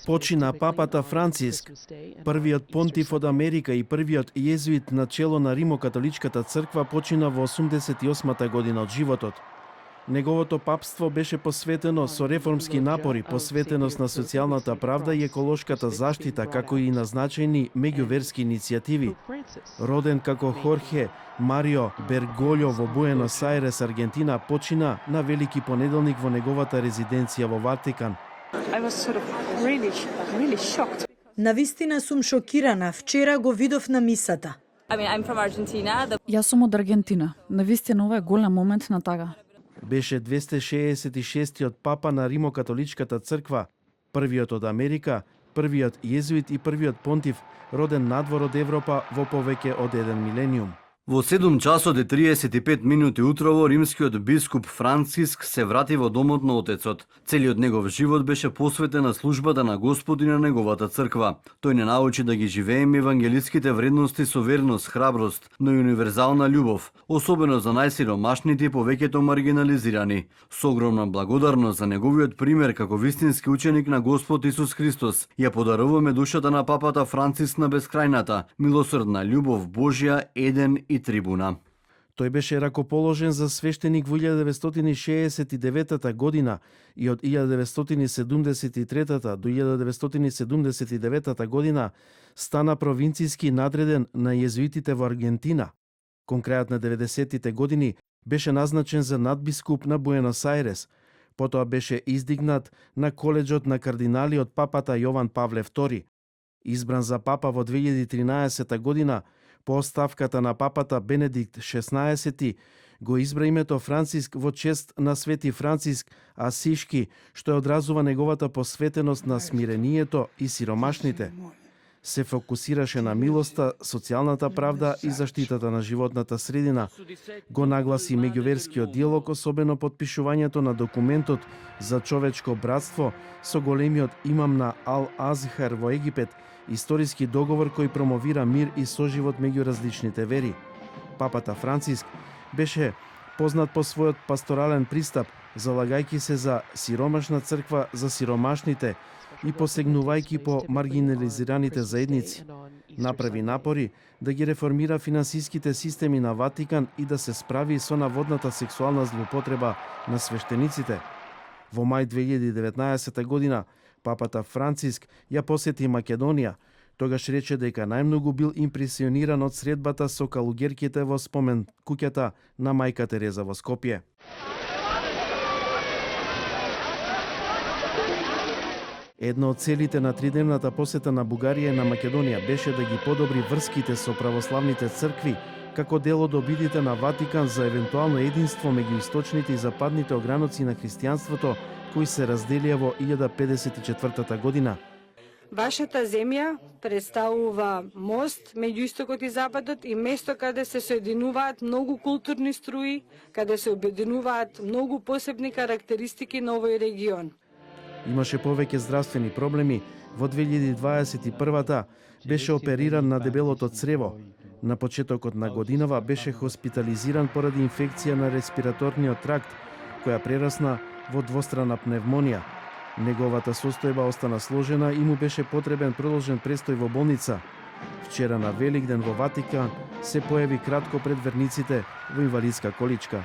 Почина папата Франциск, првиот понтиф од Америка и првиот језуит на чело на Римокатоличката црква, почина во 88-та година од животот. Неговото папство беше посветено со реформски напори, посветеност на социјалната правда и еколошката заштита, како и на значајни меѓуверски иницијативи. Роден како Хорхе Марио Берголјо во Буенос Ајрес, Аргентина, почина на Велики понеделник во неговата резиденција во Ватикан. Навистина сум шокирана. Вчера го видов на мисата. Јас сум од Аргентина. Навистина ова е голем момент на тага. Беше 266-тиот папа на Римокатоличката црква, првиот од Америка, првиот језуит и првиот понтиф роден надвор од Европа во повеќе од еден милениум. Во 7 часот и 35 минути утрово римскиот бискуп Франциск се врати во домот на Отецот. Целиот негов живот беше посветен на службата на Господ и на неговата црква. Тој не научи да ги живееме евангелиските вредности со верност, храброст, но и универзална љубов, особено за најсиромашните и повеќето маргинализирани. Со огромна благодарност за неговиот пример како вистински ученик на Господ Исус Христос, ја подаруваме душата на папата Франциск на бескрајната, милосрдна љубов Божја, еден и трибуна. Тој беше ракоположен за свештеник во 1969 година и од 1973 до 1979 година стана провинцијски надреден на језуитите во Аргентина. Кон крајот на 90-тите години беше назначен за надбискуп на Буенос Ајрес. Потоа беше издигнат на коледжот на кардинали од папата Јован Павле II. Избран за папа во 2013 година, по оставката на папата Бенедикт XVI, го избра името Франциск во чест на Свети Франциск Асишки, што ја одразува неговата посветеност на смирението и сиромашните. Се фокусираше на милоста, социјалната правда и заштитата на животната средина. Го нагласи меѓуверскиот диалог, особено подпишувањето на документот за човечко братство со големиот имам на Ал-Азхар во Египет, историски договор кој промовира мир и соживот меѓу различните вери. Папата Франциск беше познат по својот пасторален пристап, залагајќи се за сиромашна црква за сиромашните и посегнувајќи по маргинализираните заедници. Направи напори да ги реформира финансиските системи на Ватикан и да се справи со наводната сексуална злоупотреба на свештениците. Во мај 2019 година папата Франциск ја посети Македонија. Тогаш рече дека најмногу бил импресиониран од средбата со калугерките во спомен куќата на мајка Тереза во Скопје. Една од целите на тридневната посета на Бугарија на Македонија беше да ги подобри врските со православните цркви, како дел од обидите на Ватикан за евентуално единство меѓу источните и западните ограноци на христијанството, кои се разделија во 1054 година. Вашата земја представува мост меѓу истокот и западот и место каде се соединуваат многу културни струи, каде се обединуваат многу посебни карактеристики на овој регион. Имаше повеќе здравствени проблеми. Во 2021 беше опериран на дебелото црево. На почетокот на годинава беше хоспитализиран поради инфекција на респираторниот тракт, која прерасна во двострана пневмонија. Неговата состојба остана сложена и му беше потребен продолжен престој во болница. Вчера на Великден во Ватикан се појави кратко пред верниците во инвалидска количка.